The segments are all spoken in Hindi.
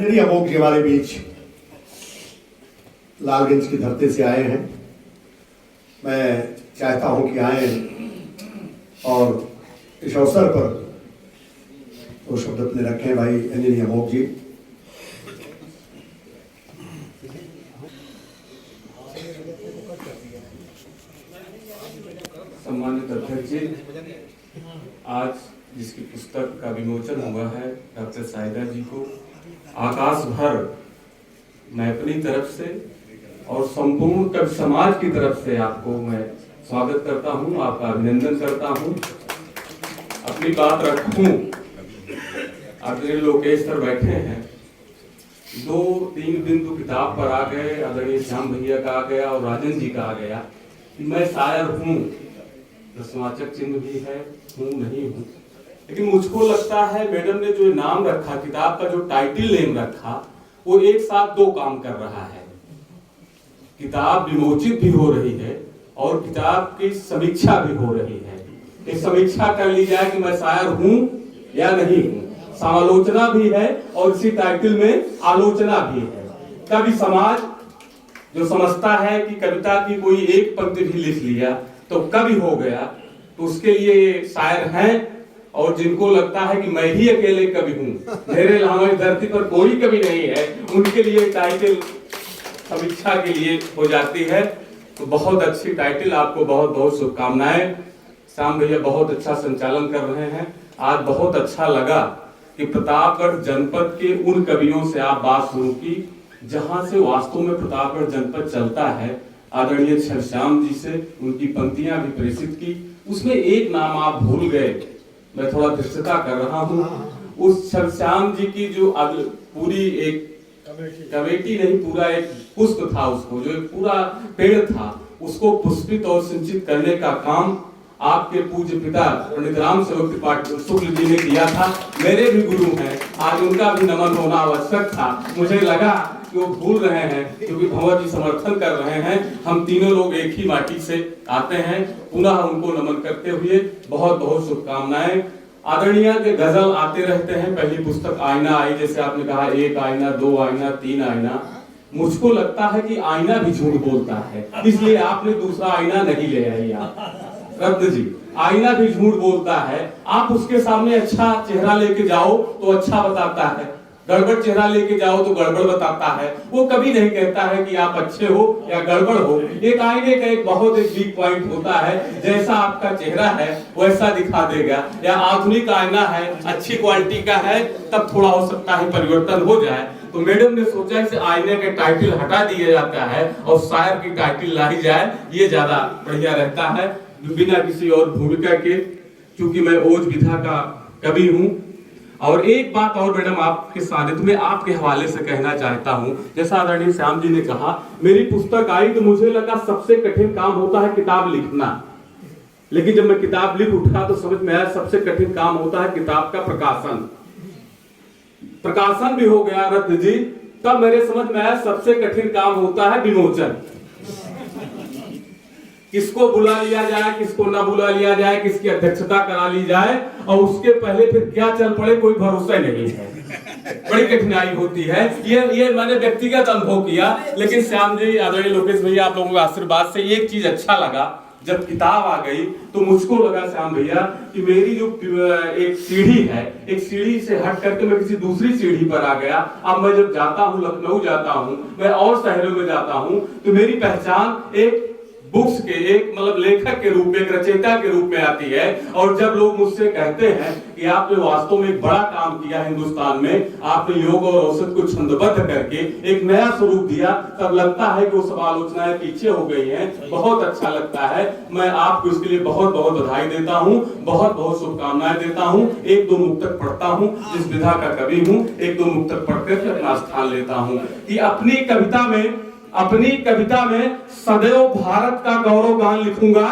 मेरी अमोघ जी हमारे बीच लालगंज की धरती से आए हैं। मैं चाहता हूं कि आए और इस अवसर पर वो शब्द अपने रखें। भाई अंजनी अमोघ जी, सम्मानित अध्यक्ष जी, आज जिसकी पुस्तक का विमोचन हुआ है डॉक्टर साहिदा जी को आकाश भर मैं अपनी तरफ से और संपूर्ण कवि समाज की तरफ से आपको मैं स्वागत करता हूं, आपका अभिनंदन करता हूं। अपनी बात रखूं, आदरणीय लोकेश सर बैठे हैं, 2-3 बिंदु किताब पर आ गए, आदरणीय श्याम भैया का आ गया और राजन जी का आ गया कि मैं शायर हूं, प्रश्नवाचक चिन्ह भी है, हूं नहीं हूं। लेकिन मुझको लगता है मैडम ने जो नाम रखा, किताब का जो टाइटल नेम रखा, वो एक साथ 2 काम कर रहा है। किताब विमोचित भी हो रही है और किताब की समीक्षा भी हो रही है। एक समीक्षा कर ली जाए कि मैं शायर हूं या नहीं हूं, समालोचना भी है और इसी टाइटल में आलोचना भी है। कवि समाज जो समझता है कि कविता की कोई एक पंक्ति भी लिख लिया तो कवि हो गया, तो उसके लिए शायर हैं। और जिनको लगता है कि मैं ही अकेले कवि हूं, मेरे अलावा इस धरती पर कोई कवि नहीं है, उनके लिए टाइटल समीक्षा के लिए हो जाती है। तो बहुत अच्छी टाइटल, आपको बहुत बहुत शुभकामनाएं। श्याम भैया बहुत अच्छा संचालन कर रहे हैं। आज बहुत अच्छा लगा कि प्रतापगढ़ जनपद के उन कवियों से आप बात शुरू की जहां से वास्तव में प्रतापगढ़ जनपद चलता है। आदरणीय श्याम जी से उनकी पंक्तियां भी प्रेषित की। उसमें एक नाम आप भूल गए, मैं थोड़ा धृष्टता कर रहा हूं। उस श्याम जी की जो पूरी एक कमेटी नहीं, पूरा एक पुष्प था, उसको जो एक पूरा पेड़ था उसको पुष्पित और सिंचित करने का काम आपके पूज्य पिता पंडित राम सेवक त्रिपाठी शुक्ल जी ने किया था। मेरे भी गुरु हैं, आज उनका भी नमन होना आवश्यक था। मुझे लगा कि वो भूल रहे हैं क्योंकि भंवर जी समर्थन कर रहे हैं। हम तीनों लोग एक ही माटी से आते हैं। पुनः उनको नमन करते हुए बहुत बहुत शुभकामनाएं। आदरणीय के गजल आते रहते हैं। पहली पुस्तक आईना आई, जैसे आपने कहा 1 आईना, 2 आईना, 3 आईना। मुझको लगता है कि आईना भी झूठ बोलता है, इसलिए आपने दूसरा आईना नहीं ले आई। रत्न जी, आईना भी झूठ बोलता है। आप उसके सामने अच्छा चेहरा लेके जाओ तो अच्छा बताता है, गड़बड़ चेहरा लेके जाओ तो गड़बड़ बताता है। वो कभी नहीं कहता है कि आप अच्छे हो या गड़बड़ हो। एक आईने का एक बहुत एक वीक पॉइंट होता है, जैसा आपका चेहरा है वैसा दिखा देगा। या आधुनिक आईना है, अच्छी क्वालिटी का है, तब थोड़ा हो सकता है परिवर्तन हो जाए। तो मैडम ने सोचा इस आईने के टाइटल हटा दिया जाता है और शायर की टाइटल लाई जाए, ये ज्यादा बढ़िया रहता है बिना किसी और भूमिका के, क्योंकि मैं ओज विधा का कवि हूं। और एक बात और मैडम आपके सानिध्य में आपके हवाले से कहना चाहता हूं। जैसा आदरणीय श्याम जी ने कहा, मेरी पुस्तक आई तो मुझे लगा सबसे कठिन काम होता है किताब लिखना, लेकिन जब मैं किताब लिख उठा तो समझ में आया सबसे कठिन काम होता है किताब का प्रकाशन। प्रकाशन भी हो गया रत्न जी, तब मेरे समझ में आया सबसे कठिन काम होता है विमोचन। किसको बुला लिया जाए, किसको ना बुला लिया जाए, किसकी अध्यक्षता करा ली जाए और उसके पहले फिर क्या चल पड़े कोई भरोसा नहीं है। बड़ी कठिनाई होती है। ये मैंने व्यक्तिगत अनुभव किया। लेकिन श्याम जी, आदरणीय लोकेश भैया, आप लोगों के आशीर्वाद से एक चीज अच्छा लगा, जब किताब आ गई तो मुझको लगा श्याम भैया कि मेरी जो एक सीढ़ी है, एक सीढ़ी से हट करके मैं किसी दूसरी सीढ़ी पर आ गया। अब मैं जब जाता हूँ, लखनऊ जाता हूँ, मैं और शहरों में जाता हूँ, तो मेरी पहचान एक बुक्स के एक मतलब लेखक के रूप में, एक रचयिता के रूप में आती है। और जब लोग मुझसे कहते हैं कि आपने वास्तव में एक बड़ा काम किया हिंदुस्तान में, आपने योग और औषध को छंदबद्ध करके एक नया स्वरूप दिया, तब लगता है कि वो सब आलोचनाएं पीछे हो गई हैं। बहुत अच्छा लगता है। मैं आपको इसके लिए बहुत बहुत बधाई देता हूँ, बहुत बहुत शुभकामनाएं देता हूँ। 1-2 मुक्तक पढ़ता हूँ, जिस विधा का कवि हूँ, 1-2 मुक्तक पढ़ करके अपना स्थान लेता हूँ कि अपनी कविता में सदैव भारत का गौरव गान लिखूंगा।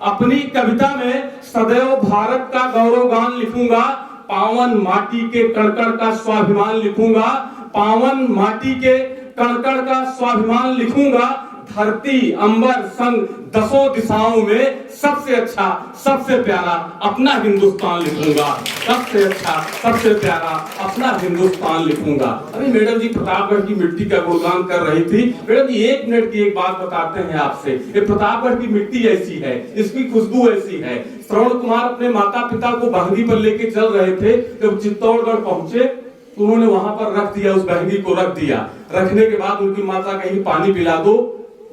अपनी कविता में सदैव भारत का गौरव गान लिखूंगा। पावन माटी के कणकण का स्वाभिमान लिखूंगा। पावन माटी के कणकण का स्वाभिमान लिखूंगा। धरती अंबर संग दसों दिशाओं में सबसे अच्छा सबसे प्यारा अपना हिंदुस्तान लिखूंगा, सबसे अच्छा सबसे प्यारा अपना हिंदुस्तान लिखूंगा। अभी मैडम जी प्रतापगढ़ की मिट्टी का गुणगान कर रही थी। मैडम जी 1 मिनट की एक बात बताते हैं आपसे। ये प्रतापगढ़ की मिट्टी ऐसी है, इसकी खुशबू ऐसी है। श्रवण कुमार अपने माता पिता को बहंगी पर लेके चल रहे थे, जब चित्तौड़गढ़ पहुंचे उन्होंने वहां पर रख दिया, उस बहंगी को रख दिया। रखने के बाद उनकी माता कहीं पानी पिला दो,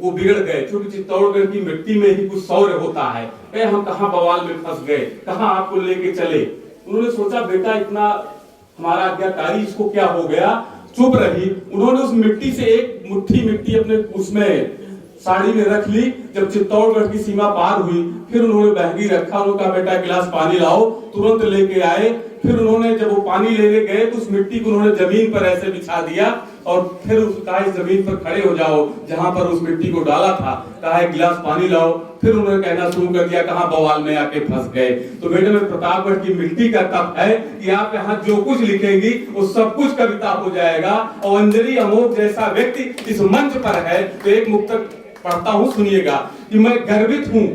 वो बिगड़ गए, क्योंकि चित्तौड़गढ़ की मिट्टी में ही कुछ शौर्य होता है। हम कहां बवाल में फंस गए, कहां आपको लेके चले। उन्होंने सोचा बेटा इतना हमारा आज्ञाकारी, इसको क्या हो गया, चुप रही। उन्होंने उस मिट्टी से एक मुट्ठी मिट्टी अपने उसमें साड़ी में रख ली। जब चित्तौड़गढ़ की सीमा पार हुई, फिर उन्होंने बहंगी रखा, उन्होंने कहा बेटा गिलास पानी लाओ, तुरंत लेके आए। फिर उन्होंने जब वो पानी लेने गए तो उस मिट्टी को उन्होंने जमीन पर ऐसे बिछा दिया और फिर उसका इस जमीन पर खड़े हो जाओ जहां पर उस मिट्टी को डाला था, कहा एक गिलास पानी लाओ। फिर उन्होंने कहना शुरू कर दिया, कहां बवाल में आके फंस गए। तो मैडम प्रतापगढ़ की मिट्टी का तप है कि आप यहाँ जो कुछ लिखेंगी वो सब कुछ कविता हो जाएगा। और अंजलि अमोघ जैसा व्यक्ति इस मंच पर है, तो एक मुक्तक पढ़ता हूं, सुनिएगा कि मैं गर्वित हूं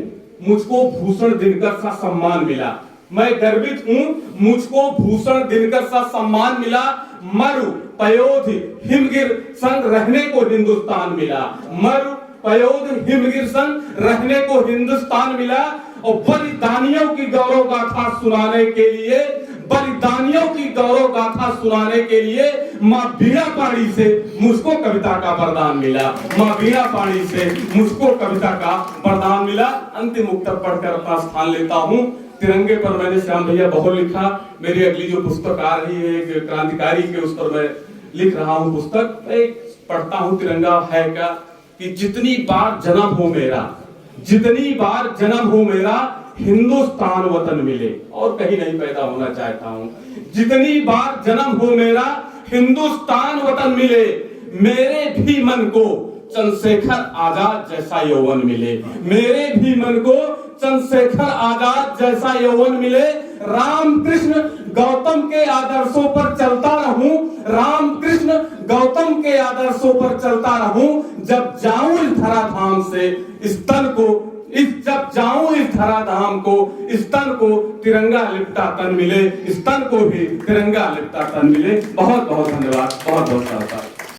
मुझको भूषण दिनकर सा सम्मान मिला। मैं गर्वित हूं मुझको भूषण दिनकर सा सम्मान मिला। मरु पयोध हिमगिर संग रहने को हिंदुस्तान मिला। मरु पयोध हिमगिर संग रहने को हिंदुस्तान मिला। और बलिदानियों की गौरव गाथा सुनाने के लिए, बलिदानियों की गौरव गाथा सुनाने के लिए मां बीणा पाणी से मुझको कविता का वरदान मिला। मां बीणा पाणी से मुझको कविता का वरदान मिला। अंतिम मुक्तक पढ़कर अपना स्थान लेता हूं। तिरंगे पर मैंने श्याम भैया बहुत लिखा। मेरी अगली जो पुस्तक आ रही है एक क्रांतिकारी के, उस पर मैं लिख रहा हूं पुस्तक। मैं पढ़ता हूं तिरंगा है क्या, कि जितनी बार जन्म हो मेरा, जितनी बार जन्म हो मेरा हिंदुस्तान वतन मिले, और कहीं नहीं पैदा होना चाहता हूं। जितनी बार जन्म हो मेरा हिंदुस्तान वतन मिले, मेरे भी मन को चंद्रशेखर आजाद जैसा यौवन मिले। मेरे भी मन को चंद्रशेखर आजाद जैसा यौवन मिले। रामकृष्ण गौतम के आदर्शों पर चलता रहूं, रामकृष्ण गौतम के आदर्शों पर चलता रहूं। जब जाऊं इस धराधाम से इस तन को, जब जाऊं इस धराधाम को, इस तन को तिरंगा लिपटा तन मिले, इस तन को भी तिरंगा लिपटा तन मिले। बहुत बहुत धन्यवाद, बहुत बहुत धन्यवाद।